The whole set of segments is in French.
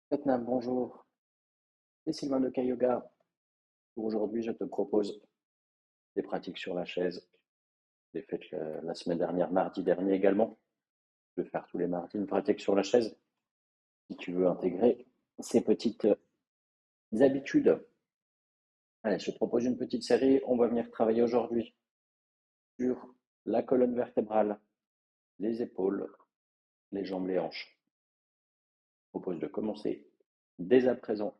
Tottenham, bonjour. C'est Sylvain de Yoga. Pour aujourd'hui, je te propose des pratiques sur la chaise. J'ai fait la semaine dernière, mardi dernier également. Je vais faire tous les mardis une pratique sur la chaise. Si tu veux intégrer ces petites habitudes. Allez, je te propose une petite série. On va venir travailler aujourd'hui sur la colonne vertébrale, les épaules, les jambes, les hanches. Je te propose de commencer dès à présent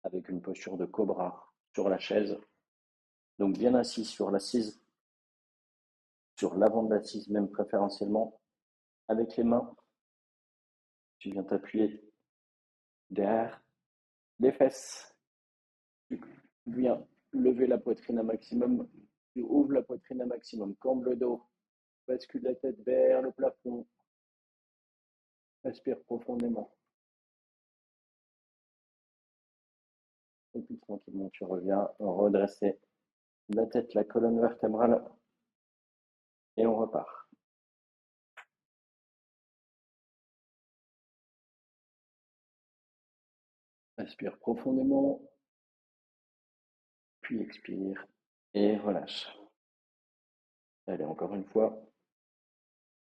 avec une posture de cobra sur la chaise. Donc bien assis sur l'assise, sur l'avant de l'assise même préférentiellement, avec les mains. Tu viens t'appuyer derrière les fesses. Tu viens lever la poitrine un maximum. Tu ouvres la poitrine un maximum. Cambre le dos. Bascule la tête vers le plafond. Respire profondément. Et puis tranquillement, tu reviens redresser la tête, la colonne vertébrale. Et on repart. Respire profondément. Puis expire. Et relâche. Allez, encore une fois.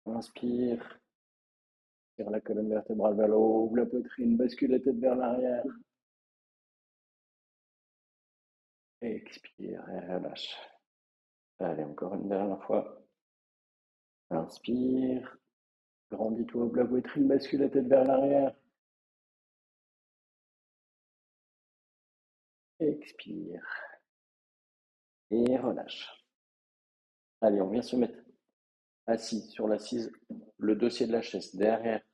Inspire. Tire la colonne vertébrale vers le haut. Ouvre la poitrine. Bascule la tête vers l'arrière. Et expire et relâche. Allez, encore une dernière fois. Inspire. Grandis-toi, ouvre la poitrine, bascule la tête vers l'arrière. Expire. Et relâche. Allez, on vient se mettre assis sur l'assise. Le dossier de la chaise derrière,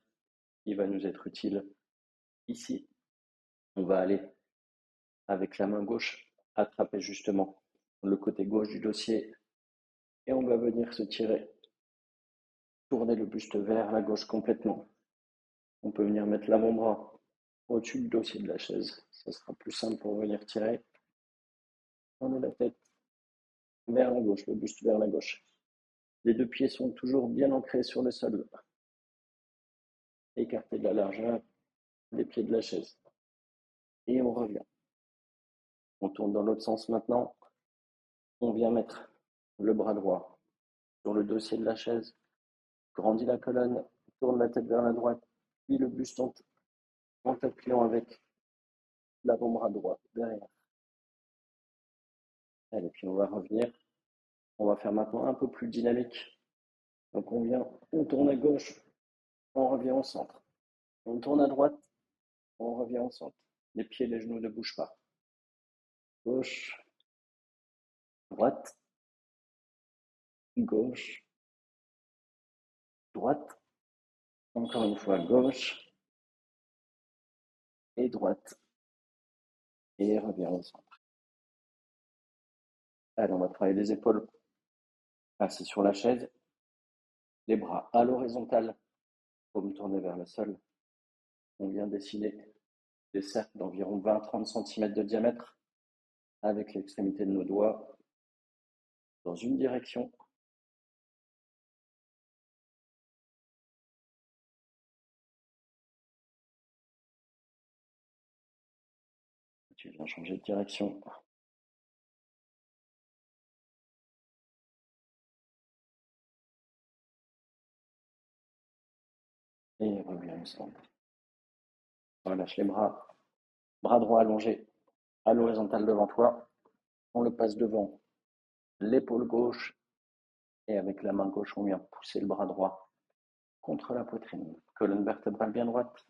il va nous être utile. Ici, on va aller avec la main gauche attraper justement le côté gauche du dossier et on va venir se tirer, tourner le buste vers la gauche complètement. On peut venir mettre l'avant-bras au-dessus du dossier de la chaise. Ça sera plus simple pour venir tirer. Tourner la tête vers la gauche, le buste vers la gauche. Les deux pieds sont toujours bien ancrés sur le sol. Écartés de la largeur des pieds de la chaise. Et on revient. On tourne dans l'autre sens maintenant. On vient mettre le bras droit sur le dossier de la chaise. Grandit la colonne, tourne la tête vers la droite, puis le buste en t'appuyant avec l'avant-bras droit derrière. Allez, puis on va revenir. On va faire maintenant un peu plus dynamique. Donc on tourne à gauche, on revient au centre. On tourne à droite, on revient au centre. Les pieds, les genoux ne bougent pas. Gauche, droite, gauche, droite. Encore une fois, gauche et droite. Et revient au centre. Allez, on va travailler les épaules. Assis sur la chaise. Les bras à l'horizontale. Paume tournée vers le sol. On vient dessiner des cercles d'environ 20-30 cm de diamètre avec l'extrémité de nos doigts dans une direction. Tu viens changer de direction. Et reviens au centre. Relâche les bras. Bras droit allongé à l'horizontale devant toi. On le passe devant l'épaule gauche. Et avec la main gauche, on vient pousser le bras droit contre la poitrine. Colonne vertébrale bien droite.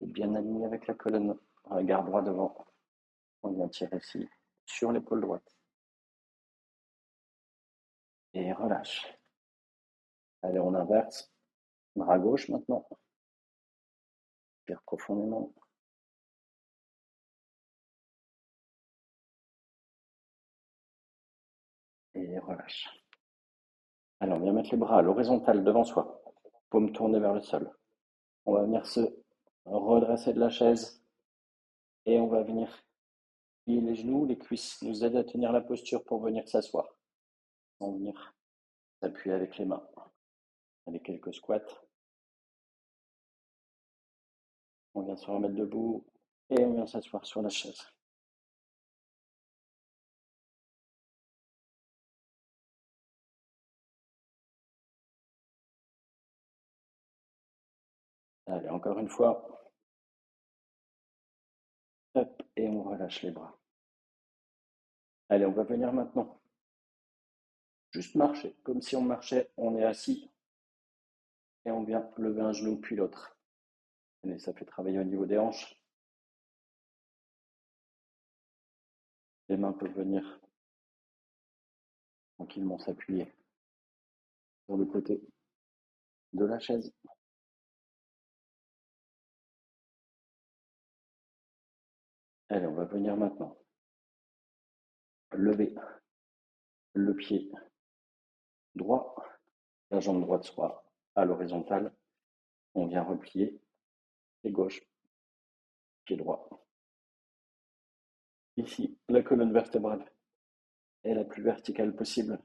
Et bien alignée avec la colonne. Regard droit devant. On vient tirer ici sur l'épaule droite. Et relâche. Allez, on inverse. Bras gauche maintenant. Respire profondément. Et relâche. Alors, on vient mettre les bras à l'horizontale devant soi. Paume tournée vers le sol. On va venir se redresser de la chaise. Et on va venir plier les genoux, les cuisses nous aident à tenir la posture pour venir s'asseoir. On va venir s'appuyer avec les mains. Allez, quelques squats. On vient se remettre debout et on vient s'asseoir sur la chaise. Allez, encore une fois. Hop, et on relâche les bras. Allez, on va venir maintenant. Juste marcher, comme si on marchait, on est assis. Et on vient lever un genou puis l'autre. Et ça fait travailler au niveau des hanches. Les mains peuvent venir tranquillement s'appuyer sur le côté de la chaise. Allez, on va venir maintenant lever le pied droit, la jambe droite soit à l'horizontale. On vient replier pied gauche, pied droit. Ici, la colonne vertébrale est la plus verticale possible.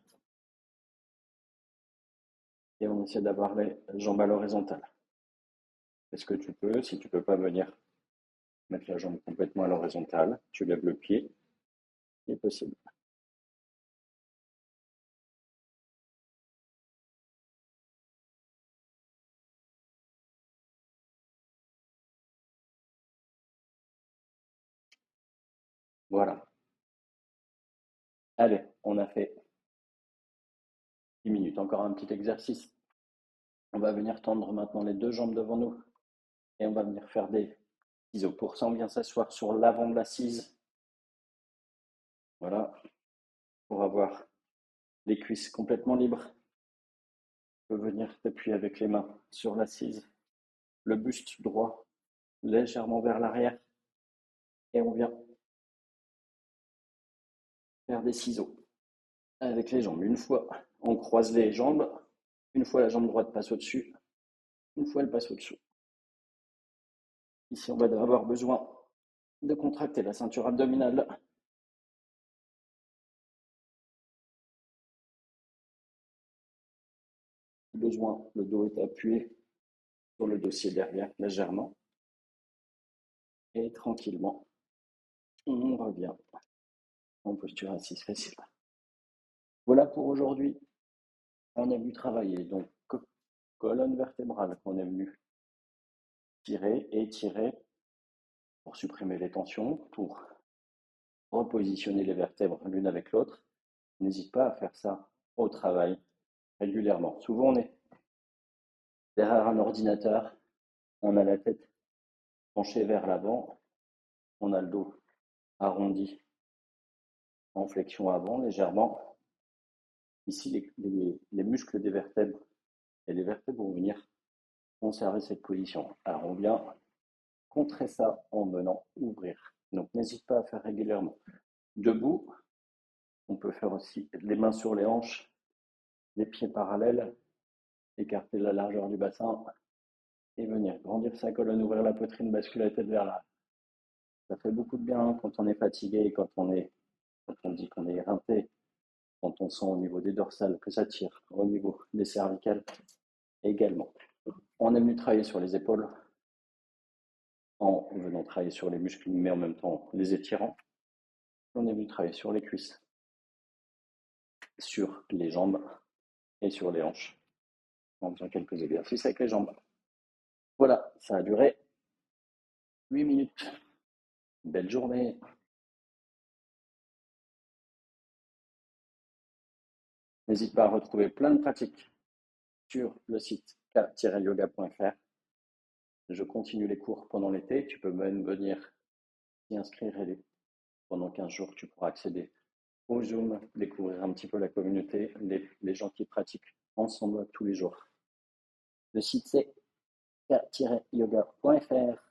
Et on essaie d'avoir les jambes à l'horizontale. Est-ce que tu peux, si tu ne peux pas venir mettre la jambe complètement à l'horizontale, tu lèves le pied, c'est possible. Voilà. Allez, on a fait 10 minutes. Encore un petit exercice. On va venir tendre maintenant les deux jambes devant nous et on va venir faire des ciseaux. Pour ça, on vient s'asseoir sur l'avant de l'assise. Voilà. Pour avoir les cuisses complètement libres. Tu peux venir t'appuyer avec les mains sur l'assise. Le buste droit légèrement vers l'arrière. Et on vient faire des ciseaux avec les jambes. Une fois, on croise les jambes. Une fois, la jambe droite passe au-dessus. Une fois, elle passe au-dessous. Ici, on va avoir besoin de contracter la ceinture abdominale. Si besoin, le dos est appuyé sur le dossier derrière légèrement. Et tranquillement, on revient en posture assise facile. Voilà pour aujourd'hui. On est venu travailler donc colonne vertébrale qu'on est venu tirer et étirer pour supprimer les tensions, pour repositionner les vertèbres l'une avec l'autre. N'hésite pas à faire ça au travail régulièrement. Souvent, on est derrière un ordinateur, on a la tête penchée vers l'avant, on a le dos arrondi en flexion avant légèrement. Ici, les muscles des vertèbres et les vertèbres vont venir conserver cette position. Alors, on vient contrer ça en venant ouvrir. Donc, n'hésite pas à faire régulièrement. Debout, on peut faire aussi les mains sur les hanches, les pieds parallèles, écarter la largeur du bassin et venir grandir sa colonne, ouvrir la poitrine, basculer la tête vers l'arrière. Ça fait beaucoup de bien quand on est fatigué, quand on dit qu'on est éreinté, quand on sent au niveau des dorsales que ça tire, au niveau des cervicales également. On est venu travailler sur les épaules en venant travailler sur les muscles, mais en même temps les étirant. On est venu travailler sur les cuisses, sur les jambes et sur les hanches en faisant quelques exercices avec les jambes. Voilà, ça a duré 8 minutes. Belle journée. N'hésite pas à retrouver plein de pratiques sur le site k-yoga.fr. Je continue les cours pendant l'été. Tu peux même venir t'y inscrire et pendant 15 jours, tu pourras accéder au Zoom, découvrir un petit peu la communauté, les gens qui pratiquent ensemble tous les jours. Le site c'est k-yoga.fr.